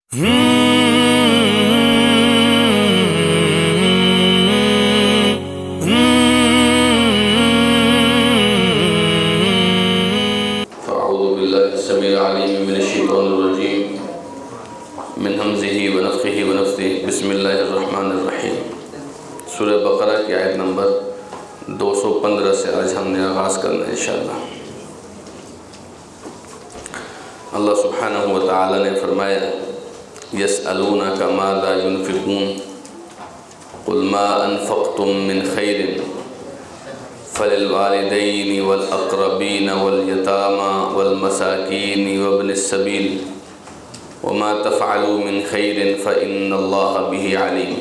बिस्मिल्लाहिर्रहमानिर्रहीम। सूरह बकरा की आयत नंबर 215 से आज हमने आगाज़ करना है इंशाअल्लाह। अल्लाह सुब्हानहु व तआला ने फरमाया, यसअलूनका माज़ा युनफ़िक़ून क़ुल मा अनफ़क़्तुम मिन खैरिन फ़लिलवालिदैनि वल अक़रबीन वल यतामा वल मसाकीन वब्निस सबील वमा तफ़अलू मिन खैरिन फ़इन्नल्लाह बिही अलीम।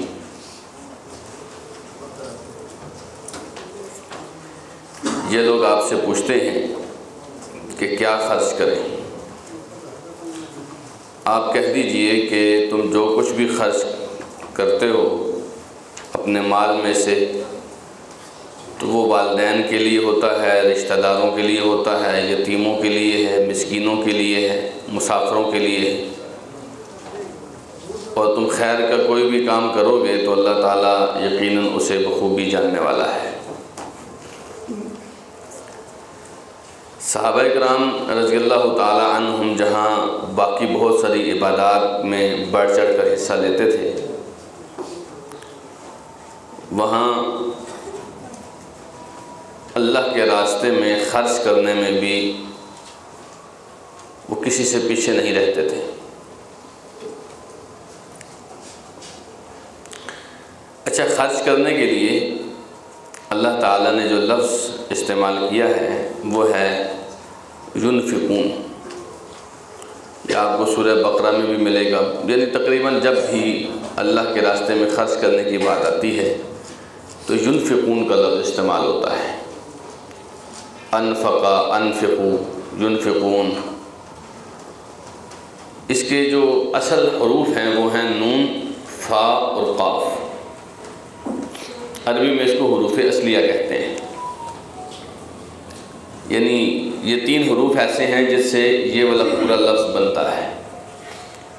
ये लोग आपसे पूछते हैं कि क्या खर्च करें। आप कह दीजिए कि तुम जो कुछ भी खर्च करते हो अपने माल में से, तो वो वालिदैन के लिए होता है, रिश्तेदारों के लिए होता है, यतीमों के लिए है, मिस्कीनों के लिए है, मुसाफिरों के लिए है। और तुम खैर का कोई भी काम करोगे तो अल्लाह ताला यकीनन उसे बखूबी जानने वाला है। सहाबा इकराम रज़ियल्लाहु ताला अन्हुम जहाँ बाकी बहुत सारी इबादत में बढ़ चढ़ कर हिस्सा लेते थे, वहाँ अल्लाह के रास्ते में ख़र्च करने में भी वो किसी से पीछे नहीं रहते थे। अच्छा, ख़र्च करने के लिए अल्लाह ताला ने जो लफ्ज़ इस्तेमाल किया है वो है युनफ़िक़ून। यह आपको सूरह बकरा में भी मिलेगा। यानी तकरीबन जब भी अल्लाह के रास्ते में ख़र्च करने की बात आती है तो युनफ़िक़ून का लफ्ज़ इस्तेमाल होता है। अनफ़क़ा, अनफ़िक़ू, युनफ़िक़ून। इसके जो असल हरूफ हैं वो हैं नून, फ़ा और क़ाफ़। अरबी में इसको हुरूफ़ असलिया कहते हैं। यानी ये तीन हरूफ ऐसे हैं जिससे ये वाला पूरा लफ्ज़ बनता है।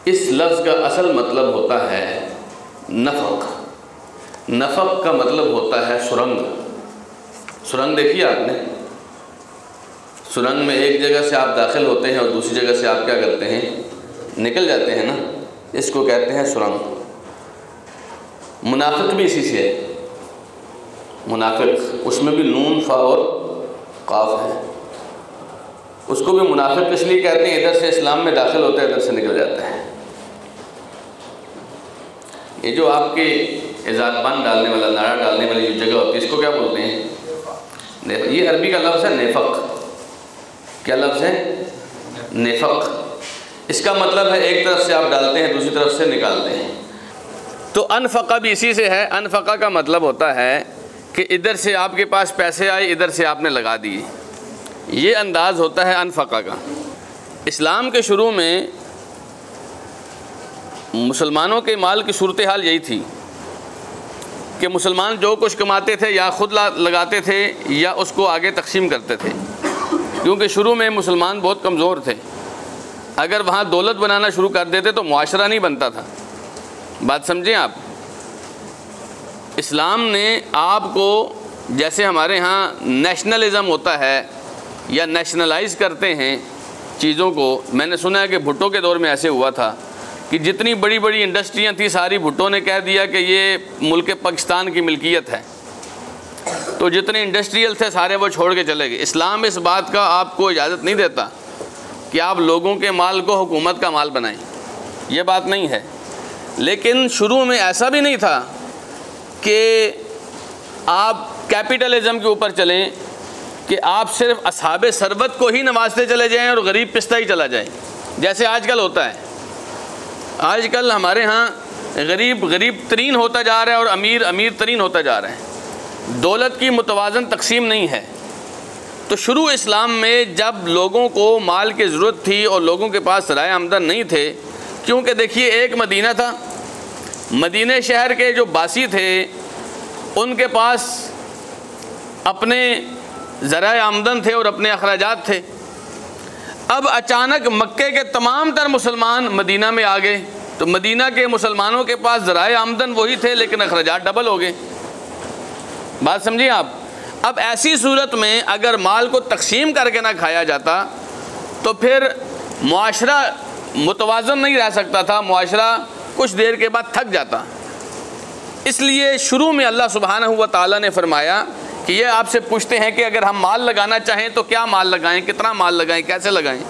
इस लफ्ज़ का असल मतलब होता है नफ़क़। नफ़क़ का मतलब होता है सुरंग। सुरंग देखिए आपने, सुरंग में एक जगह से आप दाखिल होते हैं और दूसरी जगह से आप क्या करते हैं, निकल जाते हैं ना, इसको कहते हैं सुरंग। मुनाफिक भी इसी से है। मुनाफिक, उसमें भी नून, फ़ा और क़ाफ़ है। उसको भी मुनाफिक इसलिए कहते हैं, इधर से इस्लाम में दाखिल होता है, इधर से निकल जाता है। ये जो आपके इज़ारबंद डालने वाला, नाड़ा डालने वाली जो जगह होती है, इसको क्या बोलते हैं? ये अरबी का लफ्ज़ है नेफ़क़। क्या लफ्ज़ है? नेफ़क़। इसका मतलब है एक तरफ से आप डालते हैं, दूसरी तरफ से निकालते हैं। तो अनफ़क़ा भी इसी से है। अनफ़क़ा का मतलब होता है कि इधर से आपके पास पैसे आए, इधर से आपने लगा दिए। ये अंदाज़ होता है अनफ़क़ा का। इस्लाम के शुरू में मुसलमानों के माल की सूरत हाल यही थी कि मुसलमान जो कुछ कमाते थे या ख़ुद लगाते थे या उसको आगे तक़सीम करते थे, क्योंकि शुरू में मुसलमान बहुत कमज़ोर थे। अगर वहाँ दौलत बनाना शुरू कर देते तो मुआशरा नहीं बनता था। बात समझें आप। इस्लाम ने आपको, जैसे हमारे यहाँ नेशनलिज़म होता है या नेशनलाइज़ करते हैं चीज़ों को, मैंने सुना है कि भुट्टो के दौर में ऐसे हुआ था कि जितनी बड़ी बड़ी इंडस्ट्रियाँ थी सारी भुट्टो ने कह दिया कि ये मुल्क पाकिस्तान की मिल्कियत है, तो जितने इंडस्ट्रियल थे सारे वो छोड़ के चले गए। इस्लाम इस बात का आपको इजाज़त नहीं देता कि आप लोगों के माल को हुकूमत का माल बनाएं, ये बात नहीं है। लेकिन शुरू में ऐसा भी नहीं था कि आप कैपिटलिज़म के ऊपर चलें कि आप सिर्फ असहाबे सरबत को ही नवाजते चले जाएं और गरीब पिसता ही चला जाए, जैसे आजकल होता है। आजकल हमारे यहाँ गरीब गरीब तरीन होता जा रहा है और अमीर अमीर तरीन होता जा रहा है। दौलत की मुतवाज़न तकसीम नहीं है। तो शुरू इस्लाम में जब लोगों को माल की ज़रूरत थी और लोगों के पास ज़राए आमदन नहीं थे, क्योंकि देखिए एक मदीना था, मदीने शहर के जो बासी थे उनके पास अपने ज़राए आमदन थे और अपने अखराजात थे। अब अचानक मक्के के तमाम तर मुसलमान मदीना में आ गए तो मदीना के मुसलमानों के पास ज़राए आमदन वही थे, लेकिन अखराजात डबल हो गए। बात समझिए आप। अब ऐसी सूरत में अगर माल को तकसीम करके ना खाया जाता तो फिर मुआशरा मुतवाज़न नहीं रह सकता था, मुआशरा कुछ देर के बाद थक जाता। इसलिए शुरू में अल्लाह सुब्हानहू व तआला ने फरमाया कि ये आपसे पूछते हैं कि अगर हम माल लगाना चाहें तो क्या माल लगाएं, कितना माल लगाएं, कैसे लगाएं।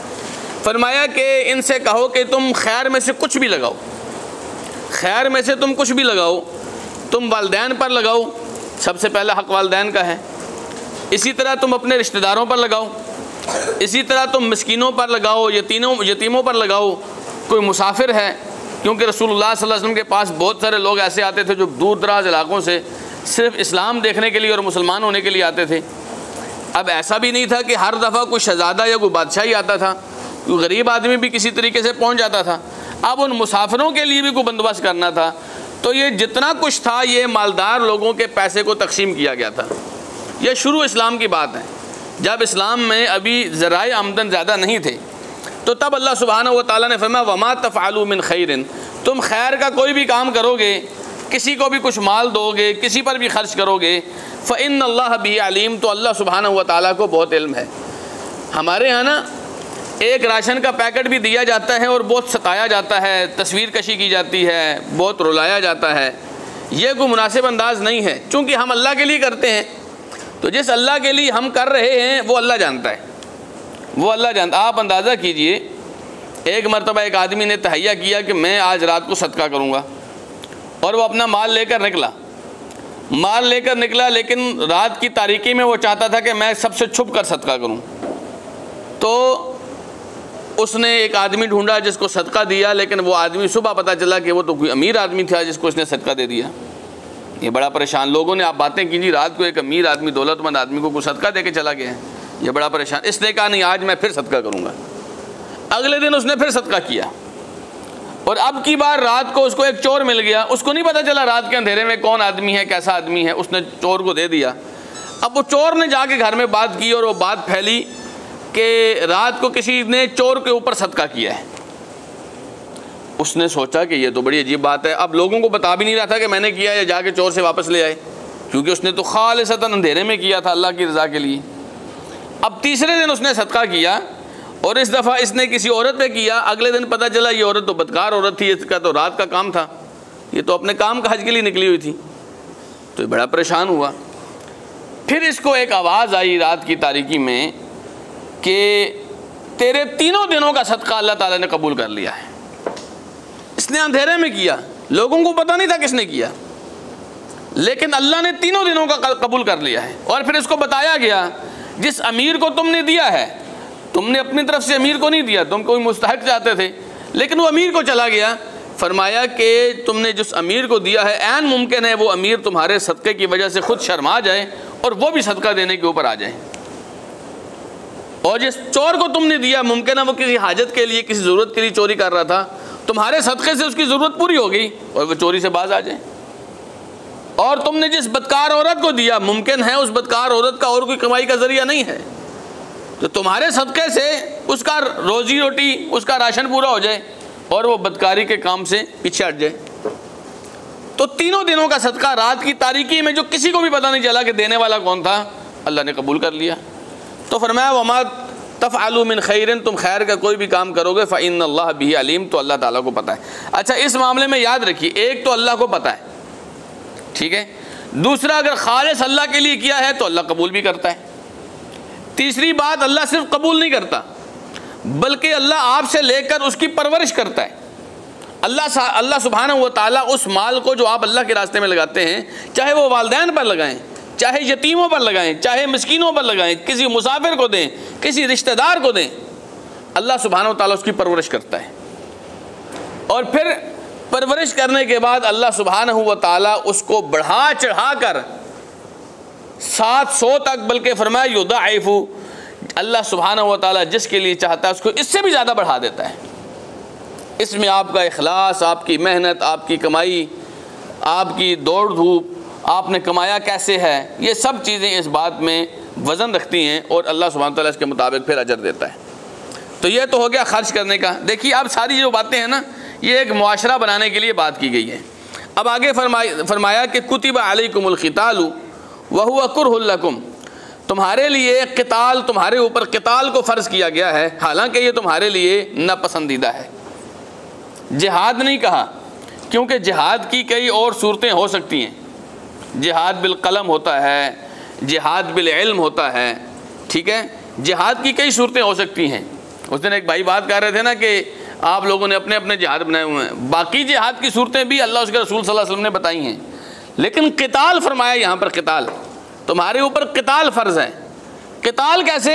फरमाया कि इनसे कहो कि तुम खैर में से कुछ भी लगाओ, खैर में से तुम कुछ भी लगाओ। तुम वालिदैन पर लगाओ, सबसे पहला हक़ वालिदैन का है। इसी तरह तुम अपने रिश्तेदारों पर लगाओ, इसी तरह तुम मिस्कीनों पर लगाओ, यतीमों पर लगाओ, कोई मुसाफिर है, क्योंकि रसूलुल्लाह सल्लल्लाहु अलैहि वसल्लम के पास बहुत सारे लोग ऐसे आते थे जो दूर दराज इलाकों से सिर्फ इस्लाम देखने के लिए और मुसलमान होने के लिए आते थे। अब ऐसा भी नहीं था कि हर दफ़ा कोई शहज़ादा या कोई बादशाह ही आता था, कोई गरीब आदमी भी किसी तरीके से पहुंच जाता था। अब उन मुसाफिरों के लिए भी कोई बंदोबस्त करना था, तो ये जितना कुछ था ये मालदार लोगों के पैसे को तकसीम किया गया था। यह शुरू इस्लाम की बात है, जब इस्लाम में अभी ज़राए आमदन ज़्यादा नहीं थे। तो तब अल्लाह सुब्हानहू व तआला ने फरमाया वमा तफ़अलू मिन खैरिन, तुम खैर का कोई भी काम करोगे, किसी को भी कुछ माल दोगे, किसी पर भी खर्च करोगे, फ़इन्नल्लाह बिही अलीम, तो अल्लाह सुब्हानहू व तआला को बहुत इल्म है। हमारे यहाँ ना एक राशन का पैकेट भी दिया जाता है और बहुत सताया जाता है, तस्वीर कशी की जाती है, बहुत रुलाया जाता है। ये कोई मुनासिब अंदाज़ नहीं है, चूँकि हम अल्लाह के लिए करते हैं। तो जिस अल्लाह के लिए हम कर रहे हैं वो अल्लाह जानता है, वो अल्लाह जानता। आप अंदाज़ा कीजिए, एक मरतबा एक आदमी ने तहैया किया कि मैं आज रात को सदका करूँगा, और वो अपना माल लेकर निकला, लेकिन रात की तारीकी में वो चाहता था कि मैं सबसे छुप कर सदका करूँ। तो उसने एक आदमी ढूंढा जिसको सदका दिया, लेकिन वो आदमी सुबह पता चला कि वो तो कोई अमीर आदमी था जिसको उसने सदका दे दिया। ये बड़ा परेशान, लोगों ने आप बातें कीजिए, रात को एक अमीर आदमी, दौलतमंद आदमी को कुछ सदका दे के चला गया है। ये बड़ा परेशान। इसने कहा नहीं, आज मैं फिर सदका करूँगा। अगले दिन उसने फिर सदका किया, और अब की बार रात को उसको एक चोर मिल गया। उसको नहीं पता चला रात के अंधेरे में कौन आदमी है, कैसा आदमी है, उसने चोर को दे दिया। अब वो चोर ने जाके घर में बात की और वो बात फैली कि रात को किसी ने चोर के ऊपर सदका किया है। उसने सोचा कि ये तो बड़ी अजीब बात है। अब लोगों को बता भी नहीं रहा था कि मैंने किया है, जाके चोर से वापस ले आए, क्योंकि उसने तो खालिसतन अंधेरे में किया था अल्लाह की रज़ा के लिए। अब तीसरे दिन उसने सदका किया, और इस दफ़ा इसने किसी औरत पे किया। अगले दिन पता चला ये औरत तो बदकार औरत थी, इसका तो रात का काम था, ये तो अपने काम का हज के लिए निकली हुई थी। तो ये बड़ा परेशान हुआ। फिर इसको एक आवाज़ आई रात की तारीकी में कि तेरे तीनों दिनों का सदका अल्लाह ताला ने कबूल कर लिया है। इसने अंधेरे में किया, लोगों को पता नहीं था किसने किया, लेकिन अल्लाह ने तीनों दिनों का कबूल कर लिया है। और फिर इसको बताया गया जिस अमीर को तुमने दिया है, तुमने अपनी तरफ से अमीर को नहीं दिया, तुम कोई मुस्तहक चाहते थे, लेकिन वो अमीर को चला गया। फरमाया कि तुमने जिस अमीर को दिया है, ऐन मुमकिन है वो अमीर तुम्हारे सदक़े की वजह से खुद शर्मा जाए और वो भी सदका देने के ऊपर आ जाए। और जिस चोर को तुमने दिया, मुमकिन है वो किसी हाजत के लिए, किसी ज़रूरत के लिए चोरी कर रहा था, तुम्हारे सदक़े से उसकी ज़रूरत पूरी हो गई और वो चोरी से बाज आ जाए। और तुमने जिस बदकार औरत को दिया, मुमकिन है उस बदकार औरत का और कोई कमाई का ज़रिया नहीं है, तो तुम्हारे सदक़े से उसका रोज़ी रोटी, उसका राशन पूरा हो जाए और वो बदकारी के काम से पीछे हट जाए। तो तीनों दिनों का सदका रात की तारीकी में, जो किसी को भी पता नहीं चला कि देने वाला कौन था, अल्लाह ने कबूल कर लिया। तो फरमाया वमा तफ़अलू मिन खैरिन, तुम खैर का कोई भी काम करोगे फ़इन्नल्लाह बिही अलीम, तो अल्लाह ताला को पता है। अच्छा, इस मामले में याद रखिए, एक तो अल्लाह को पता है, ठीक है। दूसरा, अगर खालिस अल्लाह के लिए किया है तो अल्लाह कबूल भी करता है। तीसरी बात, अल्लाह सिर्फ कबूल नहीं करता बल्कि अल्लाह आपसे लेकर उसकी परवरिश करता है। अल्लाह सुब्हानहू व तआला उस माल को जो आप अल्लाह के रास्ते में लगाते हैं, चाहे वो वालिदैन पर लगाएं, चाहे यतीमों पर लगाएं, चाहे मिस्कीनों पर लगाएं, किसी मुसाफिर को दें, किसी रिश्तेदार को दें, अल्लाह सुब्हानहू व तआला उसकी परवरिश करता है। और फिर परवरिश करने के बाद अल्लाह सुब्हानहू व तआला उसको बढ़ा चढ़ा कर 700 तक, बल्कि फरमाया युदाइफु, अल्लाह सुब्हानहू व तआला जिसके लिए चाहता है उसको इससे भी ज़्यादा बढ़ा देता है। इसमें आपका इखलास, आपकी मेहनत, आपकी कमाई, आपकी दौड़ धूप, आपने कमाया कैसे है, ये सब चीज़ें इस बात में वज़न रखती हैं और अल्लाह सुब्हानहू व तआला इसके मुताबिक फिर अजर देता है। तो ये तो हो गया खर्च करने का। देखिए, अब सारी जो बातें हैं ना, ये एक मुआशरा बनाने के लिए बात की गई है। अब आगे फरमाया कि कुतिबा अलैकुमुल क़ितालु व हुवा कुरहुल लकुम, तुम्हारे लिए क़िताल, तुम्हारे ऊपर क़िताल को फ़र्ज़ किया गया है, हालांकि ये तुम्हारे लिए नापसंदीदा है। जिहाद नहीं कहा, क्योंकि जिहाद की कई और सूरतें हो सकती हैं। जिहाद बिल कलम होता है, जिहाद बिल इल्म होता है, ठीक है, जिहाद की कई सूरतें हो सकती हैं। उस दिन एक भाई बात कर रहे थे ना कि आप लोगों ने अपने अपने जिहाद बनाए हुए हैं, बाकी जिहाद की सूरतें भी अल्लाह उसके रसूल सल्लल्लाहु अलैहि वसल्लम ने बताई हैं, लेकिन क़िताल फरमाया यहाँ पर, क़िताल तुम्हारे ऊपर क़िताल फ़र्ज़ है। क़िताल कैसे?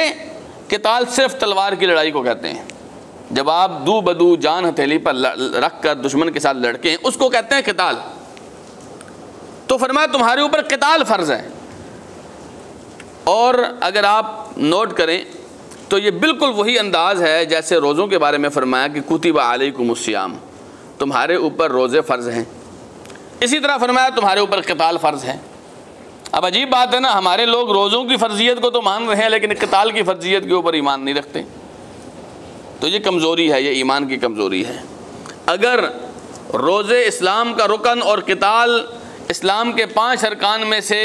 क़िताल सिर्फ तलवार की लड़ाई को कहते हैं। जब आप दू बदू जान हथेली पर रख कर दुश्मन के साथ लड़के हैं, उसको कहते हैं क़िताल। तो फरमाया तुम्हारे ऊपर क़िताल फ़र्ज़ है। और अगर आप नोट करें तो ये बिल्कुल वही अंदाज़ है जैसे रोज़ों के बारे में फ़रमाया कि कुतिबा अलैकुमुस्सियाम, तुम्हारे ऊपर रोज़े फ़र्ज़ हैं। इसी तरह फरमाया तुम्हारे ऊपर क़िताल फ़र्ज़ है। अब अजीब बात है ना, हमारे लोग रोज़ों की फ़र्जियत को तो मान रहे हैं लेकिन क़िताल की फ़र्जियत के ऊपर ईमान नहीं रखते। तो ये कमज़ोरी है, ये ईमान की कमज़ोरी है। अगर रोज़े इस्लाम का रुकन और क़िताल इस्लाम के 5 अरकान में से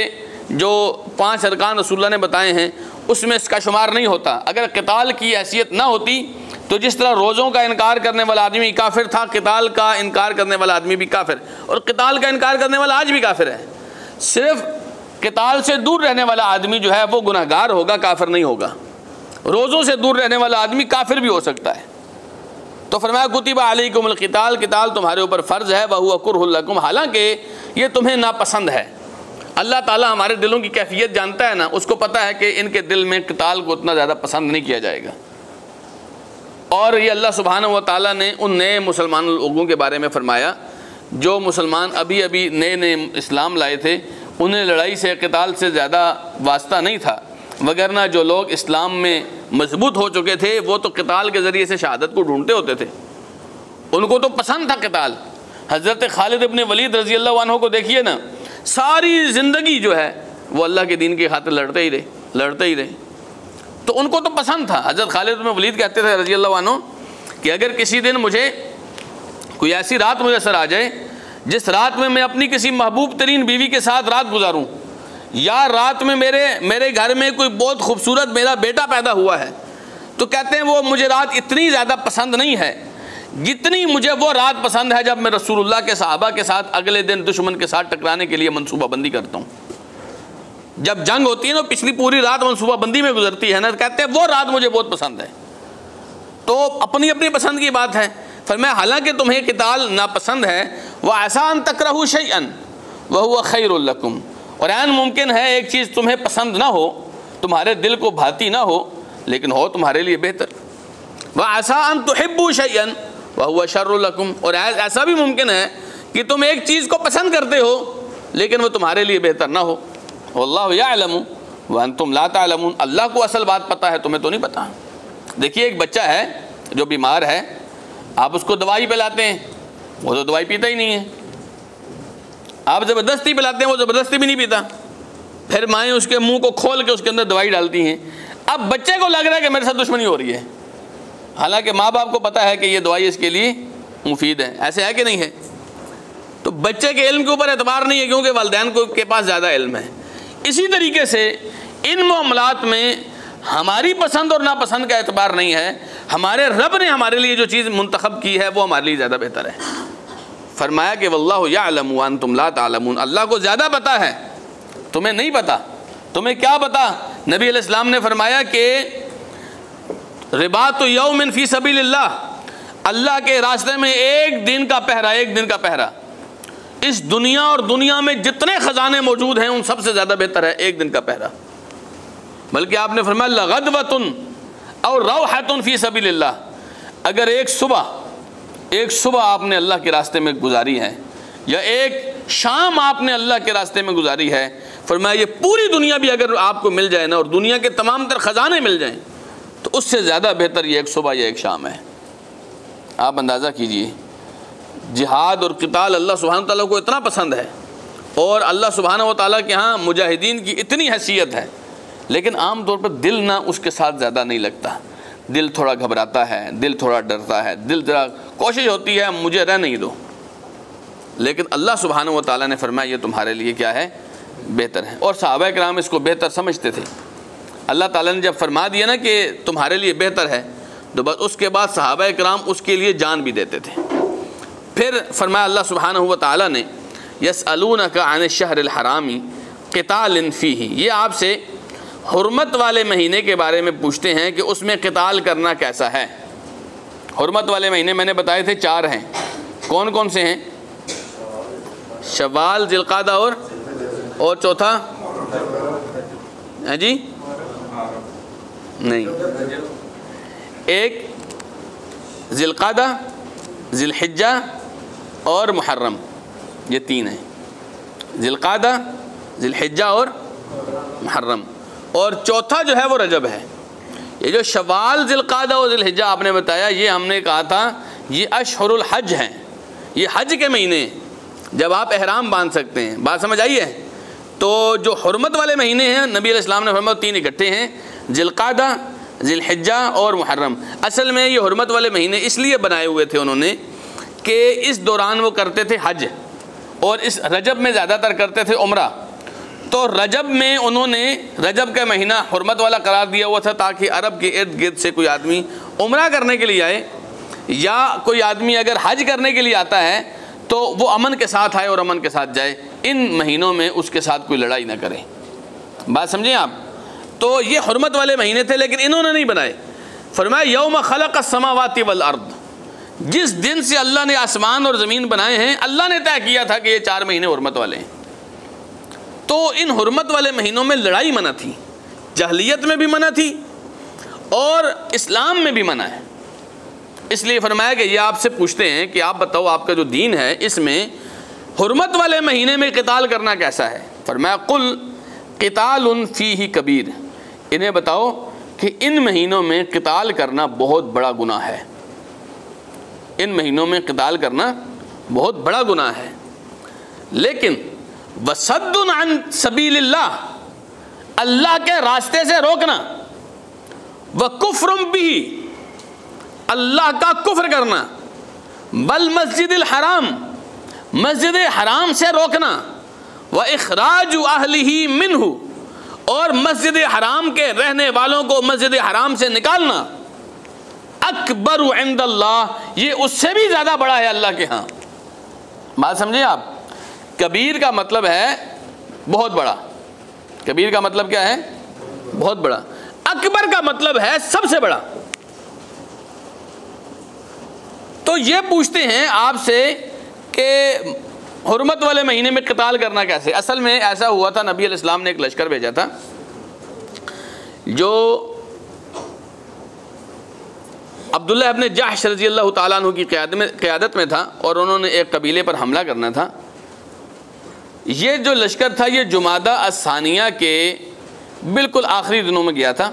जो 5 अरकान रसूलुल्लाह ने बताए हैं उसमें इसका शुमार नहीं होता, अगर क़िताल की हैसियत ना होती तो जिस तरह रोज़ों का इनकार करने वाला आदमी काफिर था, क़िताल का इनकार करने वाला आदमी भी काफिर, और क़िताल का इनकार करने वाला आज भी काफिर है। सिर्फ क़िताल से दूर रहने वाला आदमी जो है वो गुनहगार होगा, काफिर नहीं होगा। रोज़ों से दूर रहने वाला आदमी काफिर भी हो सकता है। तो फरमाया कुतिबा अलैकुमुल क़िताल, क़िताल तुम्हारे ऊपर फ़र्ज़ है, व हुवा कुरहुल लकुम, हालांकि ये तुम्हें नापसंद है। अल्लाह ताला हमारे दिलों की कैफियत जानता है ना, उसको पता है कि इनके दिल में क़िताल को उतना ज़्यादा पसंद नहीं किया जाएगा। और ये अल्लाह सुब्हानहू व तआला ने उन नए मुसलमान लोगों के बारे में फ़रमाया जो मुसलमान अभी अभी नए नए इस्लाम लाए थे, उन्हें लड़ाई से क़िताल से ज़्यादा वास्ता नहीं था, वगरना जो लोग इस्लाम में मजबूत हो चुके थे वो तो क़िताल के ज़रिए से शहादत को ढूंढते होते थे, उनको तो पसंद था क़िताल। हज़रत खालिद इब्न वलीद रज़ी अल्लाहु अन्हु को देखिए ना, सारी ज़िंदगी जो है वो अल्लाह के दीन की खातिर लड़ते ही रहे, तो उनको तो पसंद था। हज़रत खालिद इब्न वलीद कहते थे रज़ी अल्लाहु अन्हु कि अगर किसी दिन मुझे कोई ऐसी रात मुयस्सर आ जाए जिस रात में मैं अपनी किसी महबूब तरीन बीवी के साथ रात गुजारूं, या रात में मेरे घर में कोई बहुत खूबसूरत मेरा बेटा पैदा हुआ है, तो कहते हैं वो मुझे रात इतनी ज़्यादा पसंद नहीं है जितनी मुझे वो रात पसंद है जब मैं रसूलुल्लाह के सहाबा के साथ अगले दिन दुश्मन के साथ टकराने के लिए मनसूबाबंदी करता हूँ। जब जंग होती है ना, पिछली पूरी रात मनसूबाबंदी में गुजरती है ना, तो कहते हैं वो रात मुझे बहुत पसंद है। तो अपनी अपनी पसंद की बात है। फरमाया हालांकि तुम्हें क़िताल नापसंद है, वह आसान तकरहू शैअन व हुवा खैरुल लकुम, और ऐन मुमकिन है एक चीज़ तुम्हें पसंद ना हो, तुम्हारे दिल को भाती ना हो, लेकिन हो तुम्हारे लिए बेहतर। वह आसान तुहिब्बू शैअन व हुवा शर्रुल लकुम, और ऐसा भी मुमकिन है कि तुम एक चीज़ को पसंद करते हो लेकिन वह तुम्हारे लिए बेहतर ना हो। वल्लाहु यअलमु व अंतुम ला तअलमून, अल्लाह को असल बात पता है, तुम्हें तो नहीं पता। देखिए एक बच्चा है जो बीमार है, आप उसको दवाई पिलाते हैं, वो तो दवाई पीता ही नहीं है। आप ज़बरदस्ती पिलाते हैं, वो ज़बरदस्ती भी नहीं पीता। फिर माएँ उसके मुंह को खोल के उसके अंदर दवाई डालती हैं। अब बच्चे को लग रहा है कि मेरे साथ दुश्मनी हो रही है, हालांकि माँ बाप को पता है कि ये दवाई इसके लिए मुफीद है। ऐसे है कि नहीं है? तो बच्चे के इल्म के ऊपर एतबार नहीं है क्योंकि वालिदैन के पास ज़्यादा इल्म है। इसी तरीके से इन मामलात में हमारी पसंद और नापसंद का एतबार नहीं है, हमारे रब ने हमारे लिए जो चीज़ मुंतखब की है वो हमारे लिए ज़्यादा बेहतर है। फरमाया कि वल्लाहु यअलमु व अंतुम ला तअलमून, अल्लाह को ज़्यादा पता है, तुम्हें नहीं पता। तुम्हें क्या पता? नबी अलैहिस्सलाम ने फरमाया कि रिबातु यौमिन फ़ी सबीलिल्लाह, अल्लाह के रास्ते में एक दिन का पहरा, इस दुनिया और दुनिया में जितने ख़जाने मौजूद हैं उन सबसे ज़्यादा बेहतर है एक दिन का पहरा। बल्कि आपने फरमाया लगदवतुन और रौहतुन फ़ी सबीलिल्लाह, अगर एक सुबह आपने अल्लाह के रास्ते में गुजारी है या एक शाम आपने अल्लाह के रास्ते में गुजारी है, फरमाया ये पूरी दुनिया भी अगर आपको मिल जाए ना और दुनिया के तमाम तर ख़जाने मिल जाएं तो उससे ज़्यादा बेहतर ये एक सुबह या एक शाम है। आप अंदाज़ा कीजिए, जिहाद और क़िताल अल्लाह सुब्हानहू व तआला को इतना पसंद है और अल्लाह सुब्हानहू व तआला के यहाँ मुजाहिदीन की इतनी हैसियत है, लेकिन आम तौर पर दिल ना उसके साथ ज़्यादा नहीं लगता। दिल थोड़ा घबराता है, दिल थोड़ा डरता है, दिल जरा कोशिश होती है मुझे रह नहीं दो, लेकिन अल्लाह सुब्हानहू व तआला ने फरमाया ये तुम्हारे लिए क्या है, बेहतर है। और सहाबा किराम इसको बेहतर समझते थे। अल्लाह ताला ने जब फरमा दिया ना कि तुम्हारे लिए बेहतर है, तो बस उसके बाद सहाबा किराम उसके लिए जान भी देते थे। फिर फरमाया अल्लाह सुब्हानहू व तआला ने यसअलूनका अनिश शहरिल हरामी क़ितालिन फ़ीही, ये आपसे हुर्मत वाले महीने के बारे में पूछते हैं कि उसमें क़िताल करना कैसा है। हुर्मत वाले महीने मैंने बताए थे 4 हैं, कौन कौन से हैं? शव्वाल, ज़िलक़ादा और चौथा है जी नहीं, एक ज़िलक़ादा, ज़िलहिज्जा और मुहर्रम, ये 3 हैं। ज़िलक़ादा, ज़िलहिज्जा और मुहर्रम, और चौथा जो है वो रजब है। ये जो शव्वाल, ज़िलक़ादा और ज़िलहिज्जा आपने बताया, ये हमने कहा था ये अशहुरुल हज हैं, ये हज के महीने जब आप एहराम बांध सकते हैं। बात समझ आई है? तो जो हुर्मत वाले महीने हैं नबी अलैहिस्सलाम ने फरमाया 3 इकट्ठे हैं, ज़िलक़ादा, ज़िलहिज्जा और मुहर्रम। असल में ये हुर्मत वाले महीने इसलिए बनाए हुए थे उन्होंने कि इस दौरान वो करते थे हज, और इस रजब में ज़्यादातर करते थे उम्रा। तो रजब में उन्होंने रजब का महीना हुर्मत वाला करार दिया हुआ था ताकि अरब के इर्द गिर्द से कोई आदमी उम्रा करने के लिए आए, या कोई आदमी अगर हज करने के लिए आता है तो वो अमन के साथ आए और अमन के साथ जाए। इन महीनों में उसके साथ कोई लड़ाई ना करे। बात समझें आप? तो ये हुर्मत वाले महीने थे, लेकिन इन्होंने नहीं बनाए। फरमाया यौम खलक़स समावाति वल अर्द, जिस दिन से अल्लाह ने आसमान और ज़मीन बनाए हैं अल्लाह ने तय किया था कि ये 4 महीने हुर्मत वाले हैं। तो इन हुर्मत वाले महीनों में लड़ाई मना थी, जहलियत में भी मना थी और इस्लाम में भी मना है। इसलिए फरमाया कि ये आपसे पूछते हैं कि आप बताओ आपका जो दीन है इसमें हुर्मत वाले महीने में क़िताल करना कैसा है। फरमाया कुल क़ितालुन फ़ीही कबीर, इन्हें बताओ कि इन महीनों में क़िताल करना बहुत बड़ा गुनाह है। इन महीनों में क़िताल करना बहुत बड़ा गुनाह है, लेकिन वसद्दुन अन सबीलिल्लाह, अल्लाह के रास्ते से रोकना, व कुफ्रुम बिही, अल्लाह का कुफ्र करना, बल मस्जिदिल हराम, मस्जिद हराम से रोकना, व इखराजु अहलिही मिन्हु, और मस्जिद हराम के रहने वालों को मस्जिद हराम से निकालना, अकबरु इंदल्लाह, ये उससे भी ज़्यादा बड़ा है अल्लाह के यहाँ। बात समझे आप? कबीर का मतलब है बहुत बड़ा। कबीर का मतलब क्या है? बहुत बड़ा। अकबर का मतलब है सबसे बड़ा। तो ये पूछते हैं आपसे कि हुर्मत वाले महीने में क़िताल करना कैसे। असल में ऐसा हुआ था, नबी अलैहिस्सलाम ने एक लश्कर भेजा था जो अब्दुल्लाह इब्न जहश रज़ियल्लाहु ताला अन्हु की क़यादत में था, और उन्होंने एक कबीले पर हमला करना था। ये जो लश्कर था ये जुमादा अस्सानिया के बिल्कुल आखिरी दिनों में गया था,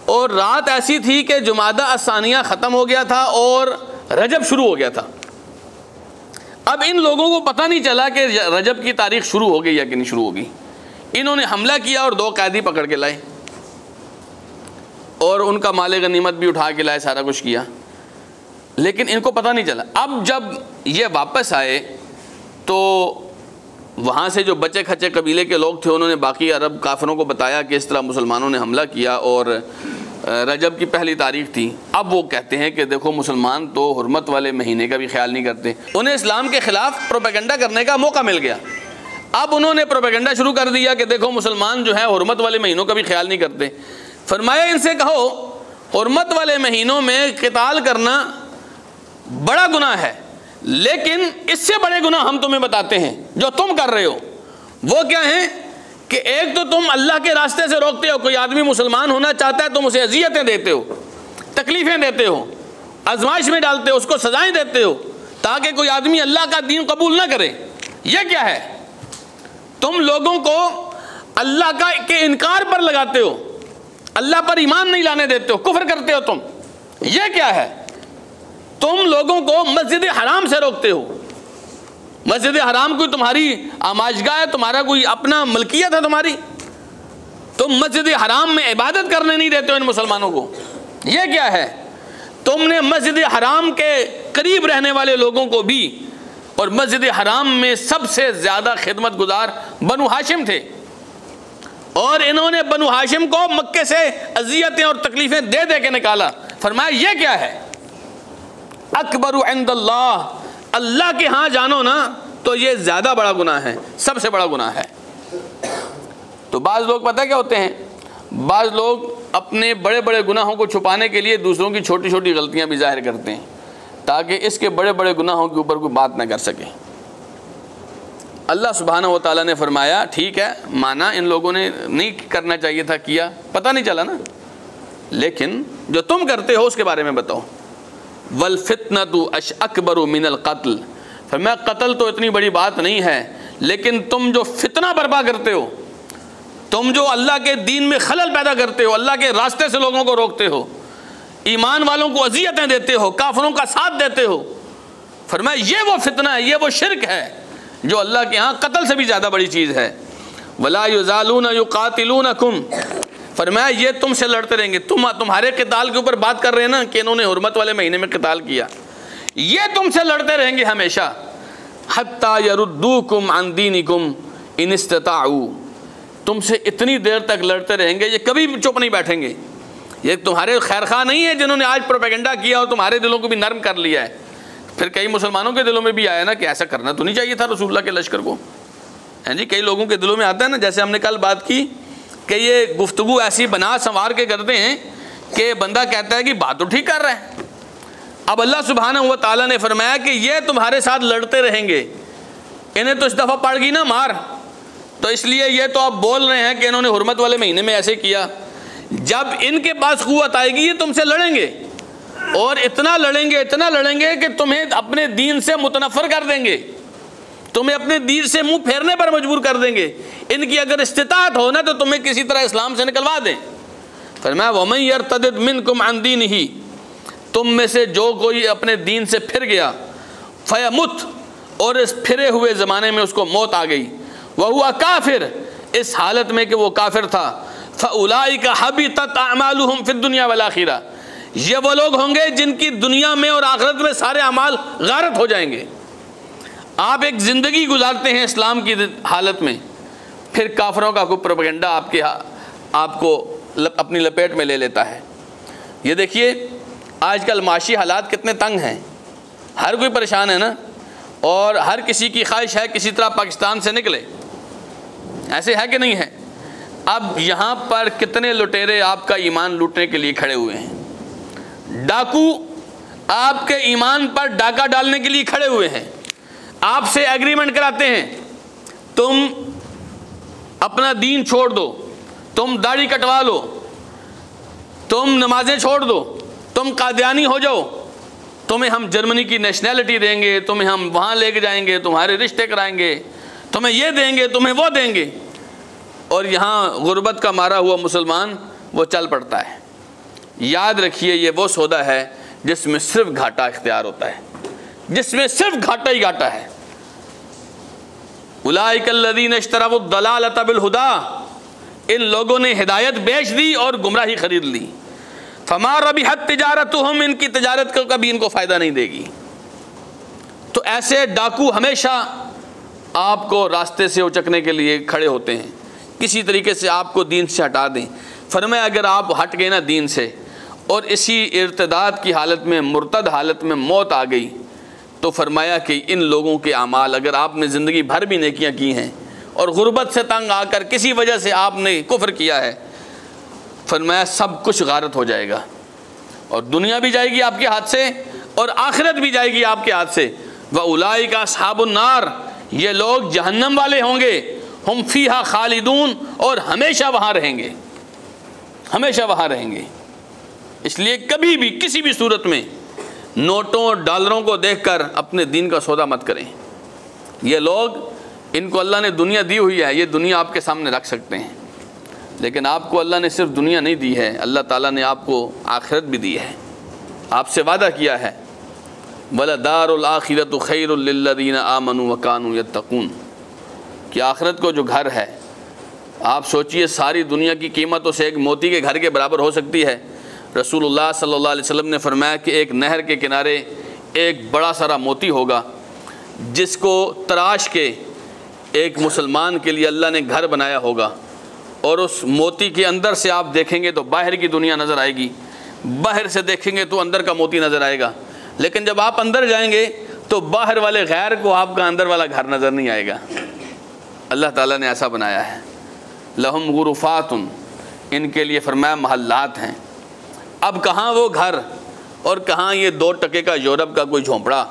और रात ऐसी थी कि जुमादा अस्सानिया ख़त्म हो गया था और रजब शुरू हो गया था। अब इन लोगों को पता नहीं चला कि रजब की तारीख शुरू हो गई या कि नहीं शुरू हो गई। इन्होंने हमला किया और 2 कैदी पकड़ के लाए और उनका माले गनीमत भी उठा के लाए, सारा कुछ किया, लेकिन इनको पता नहीं चला। अब जब ये वापस आए तो वहाँ से जो बचे खचे कबीले के लोग थे उन्होंने बाकी अरब काफिरों को बताया कि इस तरह मुसलमानों ने हमला किया और रजब की पहली तारीख थी। अब वो कहते हैं कि देखो मुसलमान तो हुर्मत वाले महीने का भी ख्याल नहीं करते। उन्हें इस्लाम के ख़िलाफ़ प्रोपेगेंडा करने का मौका मिल गया। अब उन्होंने प्रोपेगेंडा शुरू कर दिया कि देखो मुसलमान जो है हुर्मत वाले महीनों का भी ख्याल नहीं करते। फरमाया इनसे कहो हुर्मत वाले महीनों में क़िताल करना बड़ा गुनाह है, लेकिन इससे बड़े गुनाह हम तुम्हें बताते हैं जो तुम कर रहे हो। वो क्या है कि एक तो तुम अल्लाह के रास्ते से रोकते हो, कोई आदमी मुसलमान होना चाहता है तुम उसे अजियतें देते हो, तकलीफ़ें देते हो, आजमाइश में डालते हो, उसको सजाएं देते हो ताकि कोई आदमी अल्लाह का दीन कबूल ना करे। यह क्या है? तुम लोगों को अल्लाह का के इनकार पर लगाते हो, अल्लाह पर ईमान नहीं लाने देते हो, कुफ्र करते हो तुम। यह क्या है? तुम लोगों को मस्जिद हराम से रोकते हो। मस्जिद हराम कोई तुम्हारी आमाजगाह है, तुम्हारा कोई अपना मलकियत है तुम्हारी? तुम मस्जिद हराम में इबादत करने नहीं देते हो इन मुसलमानों को। ये क्या है? तुमने मस्जिद हराम के करीब रहने वाले लोगों को भी, और मस्जिद हराम में सबसे ज़्यादा खिदमत गुजार बनु हाशिम थे, और इन्होंने बनु हाशिम को मक्के से अजियतें और तकलीफ़ें दे दे के निकाला। फरमाया ये क्या है? अकबरु इंदल्लाह, अल्लाह के यहाँ जानो ना तो ये ज़्यादा बड़ा गुनाह है, सबसे बड़ा गुनाह है। तो बाज़ लोग पता क्या होते हैं, बाज़ लोग अपने बड़े बड़े गुनाहों को छुपाने के लिए दूसरों की छोटी छोटी गलतियां भी जाहिर करते हैं, ताकि इसके बड़े बड़े गुनाहों के ऊपर कोई बात ना कर सके। अल्लाह सुब्हानहू व तआला ने फरमाया, ठीक है, माना इन लोगों ने नहीं करना चाहिए था, किया, पता नहीं चला ना, लेकिन जो तुम करते हो उसके बारे में बताओ। वल फितनतु अकबरु मिनल कत्ल, फरमाया कत्ल तो इतनी बड़ी बात नहीं है, लेकिन तुम जो फितना बर्पा करते हो, तुम जो अल्लाह के दीन में खलल पैदा करते हो, अल्लाह के रास्ते से लोगों को रोकते हो, ईमान वालों को अजियतें देते हो, काफिरों का साथ देते हो, फरमाया ये वो फितना है, ये वो शिरक है जो अल्लाह के यहाँ कत्ल से भी ज़्यादा बड़ी चीज़ है। वला युज़ालून युक़ातिलूनकुम, फरमाया ये तुमसे लड़ते रहेंगे। तुम्हारे क़िताल के ऊपर बात कर रहे हैं ना कि इन्होंने हुर्मत वाले महीने में क़िताल किया, ये तुमसे लड़ते रहेंगे हमेशा। हत्ता यरुद्दूकुम अन दीनिकुम इन इस्तताऊ, तुमसे इतनी देर तक लड़ते रहेंगे, ये कभी चुप नहीं बैठेंगे। ये तुम्हारे खैरखा नहीं है जिन्होंने आज प्रोपेगेंडा किया और तुम्हारे दिलों को भी नरम कर लिया है। फिर कई मुसलमानों के दिलों में भी आया ना कि ऐसा करना तो नहीं चाहिए था रसूलुल्लाह के लश्कर को, हैं जी। कई लोगों के दिलों में आता है ना, जैसे हमने कल बात की कि ये गुफ्तगू ऐसी बना संवार के करते हैं कि बंदा कहता है कि बात तो ठीक कर रहा है। अब अल्लाह सुब्हानहू व तआला ने फरमाया कि ये तुम्हारे साथ लड़ते रहेंगे, इन्हें तो इस दफ़ा पड़ गई ना मार, तो इसलिए ये तो आप बोल रहे हैं कि इन्होंने हुर्मत वाले महीने में ऐसे किया। जब इनके पास क़ुव्वत आएगी ये तुमसे लड़ेंगे, और इतना लड़ेंगे कि तुम्हें अपने दीन से मुतनफ़र कर देंगे, तुम्हें अपने दीन से मुंह फेरने पर मजबूर कर देंगे। इनकी अगर इस्तिताअत हो ना तो तुम्हें किसी तरह इस्लाम से निकलवा दें। फरमाया वमन यर्तदिद मिनकुम अन दीनिही, तुम में से जो कोई अपने दीन से फिर गया, फयमुत, और इस फिरे हुए ज़माने में उसको मौत आ गई, वह हुआ काफिर, इस हालत में कि वो काफिर था, फ़उलाइका हबितत अअमालुहुम फिद दुनिया वल आखिरा, ये वो लोग होंगे जिनकी दुनिया में और आखिरत में सारे अमाल गारत हो जाएंगे। आप एक ज़िंदगी गुजारते हैं इस्लाम की हालत में, फिर काफिरों का कोई प्रोपेगेंडा आपको अपनी लपेट में ले लेता है। ये देखिए आजकल माशी हालात कितने तंग हैं, हर कोई परेशान है ना, और हर किसी की ख्वाहिश है किसी तरह पाकिस्तान से निकले, ऐसे है कि नहीं है। अब यहाँ पर कितने लुटेरे आपका ईमान लूटने के लिए खड़े हुए हैं, डाकू आपके ईमान पर डाका डालने के लिए खड़े हुए हैं, आपसे एग्रीमेंट कराते हैं, तुम अपना दीन छोड़ दो, तुम दाढ़ी कटवा लो, तुम नमाजें छोड़ दो, तुम कादियानी हो जाओ, तुम्हें हम जर्मनी की नेशनैलिटी देंगे, तुम्हें हम वहाँ लेके जाएंगे, तुम्हारे रिश्ते कराएंगे, तुम्हें ये देंगे, तुम्हें वो देंगे। और यहाँ गुर्बत का मारा हुआ मुसलमान वो चल पड़ता है। याद रखिए ये वो सौदा है जिसमें सिर्फ घाटा इख्तियार होता है, जिसमें सिर्फ घाटा ही घाटा है। उलाइकल्लज़ीना इश्तरवुद दलालता बिल हुदा, इन लोगों ने हिदायत बेच दी और गुमराही खरीद ली। फमा रबिहत तिजारतुहुम, इनकी तिजारत को कभी इनको फ़ायदा नहीं देगी। तो ऐसे डाकू हमेशा आपको रास्ते से उचकने के लिए खड़े होते हैं, किसी तरीके से आपको दीन से हटा दें। फरमाया अगर आप हट गए ना दीन से और इसी इर्तिदाद की हालत में, मुर्तद हालत में मौत आ गई, तो फरमाया कि इन लोगों के अमाल, अगर आपने ज़िंदगी भर भी नेकियां की हैं और गुर्बत से तंग आकर किसी वजह से आपने कुफ्र किया है, फरमाया सब कुछ गारत हो जाएगा, और दुनिया भी जाएगी आपके हाथ से और आखिरत भी जाएगी आपके हाथ से। व उलाइका अस्हाबुन नार, ये लोग जहन्नम वाले होंगे, हम फीहा खालिदून, और हमेशा वहाँ रहेंगे, हमेशा वहाँ रहेंगे। इसलिए कभी भी किसी भी सूरत में नोटों डॉलरों को देखकर अपने दीन का सौदा मत करें। ये लोग, इनको अल्लाह ने दुनिया दी हुई है, ये दुनिया आपके सामने रख सकते हैं, लेकिन आपको अल्लाह ने सिर्फ दुनिया नहीं दी है, अल्लाह ताला ने आपको आखिरत भी दी है। आपसे वादा किया है वलदारुल आखिरतु खैरुल लिल्लज़ीना आमनू व कानू यत्तकून, कि आखिरत को जो घर है आप सोचिए सारी दुनिया की कीमतों से एक मोती के घर के बराबर हो सकती है। रसूलुल्लाह सल्लल्लाहु अलैहि वसल्लम ने फरमाया कि एक नहर के किनारे एक बड़ा सारा मोती होगा, जिसको तराश के एक मुसलमान के लिए अल्लाह ने घर बनाया होगा, और उस मोती के अंदर से आप देखेंगे तो बाहर की दुनिया नज़र आएगी, बाहर से देखेंगे तो अंदर का मोती नज़र आएगा। लेकिन जब आप अंदर जाएंगे तो बाहर वाले गैर को आपका अंदर वाला घर नज़र नहीं आएगा। अल्लाह ताला ने ऐसा बनाया है। लहुम गुरुफातुन, इनके लिए फरमाया महल्लात हैं। अब कहाँ वो घर और कहाँ ये 2 टके का यूरोप का कोई झोंपड़ा।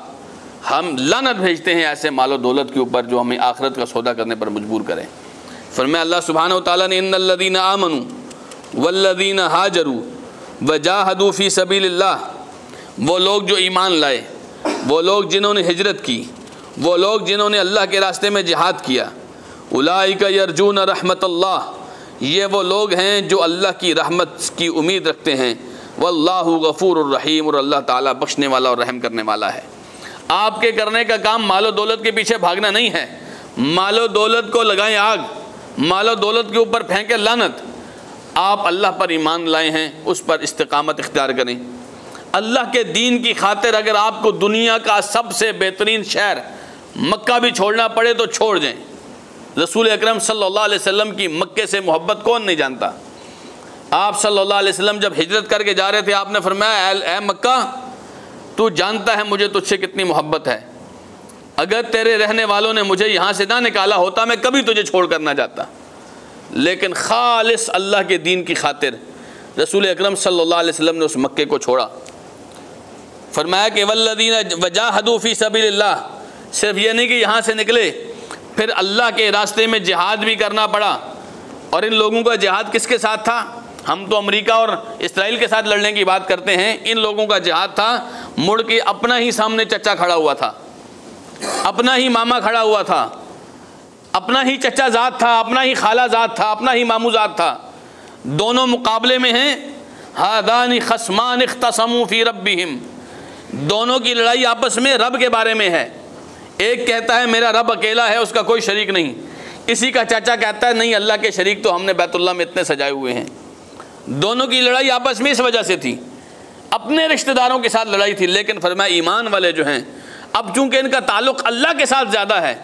हम लानत भेजते हैं ऐसे मालो दौलत के ऊपर जो हमें आखिरत का सौदा करने पर मजबूर करें। फरमाया अल्लाह सुब्हानहू व तआला ने इन्नल्लज़ीना आमनू वल्लज़ीना हाजरू वजाहदू फ़ी सबीलिल्लाह, वो लोग जो ईमान लाए, वो लोग जिन्होंने हिजरत की, वो लोग जिन्होंने अल्लाह के रास्ते में जिहाद किया, उलाइका यरजून रहमतल्लाह, ये वो लोग हैं जो अल्लाह की रहमत की उम्मीद रखते हैं। वल्लाहु गफूरुर रहीम, और अल्लाह ताला बख्शने वाला और रहम करने वाला है। आपके करने का काम मालो दौलत के पीछे भागना नहीं है। मालो दौलत को लगाएं आग, मालो दौलत के ऊपर फेंके लानत। आप अल्लाह पर ईमान लाए हैं, उस पर इस्तिकामत इख्तियार करें। अल्लाह के दीन की खातिर अगर आपको दुनिया का सबसे बेहतरीन शहर मक्का भी छोड़ना पड़े तो छोड़ दें। रसूल अकरम सल्लल्लाहु अलैहि वसल्लम की मक्के से मोहब्बत कौन नहीं जानता। आप सल्लल्लाहु अलैहि वसल्लम जब हिजरत करके जा रहे थे, आपने फरमाया ऐ मक्का, तू जानता है मुझे तुझसे कितनी मोहब्बत है। अगर तेरे रहने वालों ने मुझे यहाँ से ना निकाला होता, मैं कभी तुझे छोड़ कर ना जाता। लेकिन खालिस अल्लाह के दीन की खातिर रसूल अकरम सल्लल्लाहु अलैहि वसल्लम ने उस मक्के को छोड़ा। फरमाया कि वल्लज़ीना वजाहदू फ़ी सबीलिल्लाह, सिर्फ ये नहीं कि यहाँ से निकले, फिर अल्लाह के रास्ते में जिहाद भी करना पड़ा। और इन लोगों का जिहाद किसके साथ था? हम तो अमेरिका और इस्राइल के साथ लड़ने की बात करते हैं, इन लोगों का जिहाद था मुड़ के अपना ही सामने चचा खड़ा हुआ था, अपना ही मामा खड़ा हुआ था, अपना ही चचा ज़ात था, अपना ही खाला ज़ात था, अपना ही मामू ज़ात था। दोनों मुकाबले में हैं। हादानी खस्मान इख्तसमू फ़ी रब्बिहिम, दोनों की लड़ाई आपस में रब के बारे में है। एक कहता है मेरा रब अकेला है, उसका कोई शरीक नहीं। इसी का चाचा कहता है नहीं, अल्लाह के शरीक तो हमने बैतुल्लाह में इतने सजाए हुए हैं। दोनों की लड़ाई आपस में इस वजह से थी, अपने रिश्तेदारों के साथ लड़ाई थी। लेकिन फरमाया ईमान वाले जो हैं, अब चूंकि इनका ताल्लुक़ अल्लाह के साथ ज़्यादा है,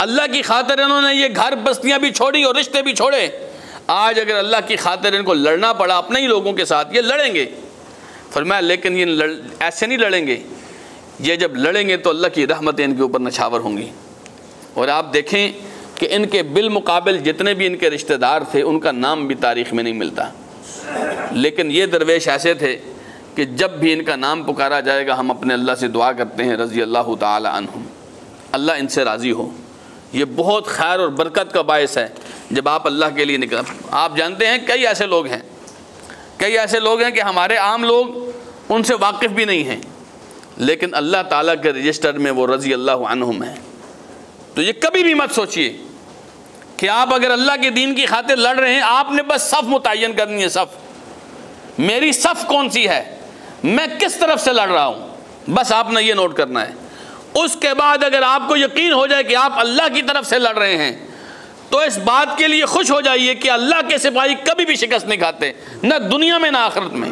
अल्लाह की खातिर इन्होंने ये घर बस्तियाँ भी छोड़ी और रिश्ते भी छोड़े। आज अगर अल्लाह की खातिर इनको लड़ना पड़ा अपने ही लोगों के साथ, ये लड़ेंगे। फरमाया लेकिन ये ऐसे नहीं लड़ेंगे, ये जब लड़ेंगे तो अल्लाह की रहमतें इनके ऊपर नछावर होंगी। और आप देखें कि इनके बिलमुकाबिल जितने भी इनके रिश्तेदार थे, उनका नाम भी तारीख़ में नहीं मिलता। लेकिन ये दरवेश ऐसे थे कि जब भी इनका नाम पुकारा जाएगा, हम अपने अल्लाह से दुआ करते हैं रज़ी अल्लाह ताला अन्हुम, अल्लाह इनसे राज़ी हो। ये बहुत खैर और बरकत का बायस है जब आप अल्लाह के लिए निकल। आप जानते हैं कई ऐसे लोग हैं, कई ऐसे लोग हैं कि हमारे आम लोग उनसे वाकिफ़ भी नहीं हैं, लेकिन अल्लाह ताला के रजिस्टर में वो रज़ी अल्लाह अन्हुम है। तो ये कभी भी मत सोचिए कि आप अगर अल्लाह के दीन की खातिर लड़ रहे हैं, आपने बस सफ़ मुतय्यन करनी है। सफ़ मेरी सफ़ कौन सी है, मैं किस तरफ से लड़ रहा हूँ, बस आपने ये नोट करना है। उसके बाद अगर आपको यकीन हो जाए कि आप अल्लाह की तरफ से लड़ रहे हैं, तो इस बात के लिए खुश हो जाइए कि अल्लाह के सिपाही कभी भी शिकस्त नहीं खाते, न दुनिया में न आखिरत में।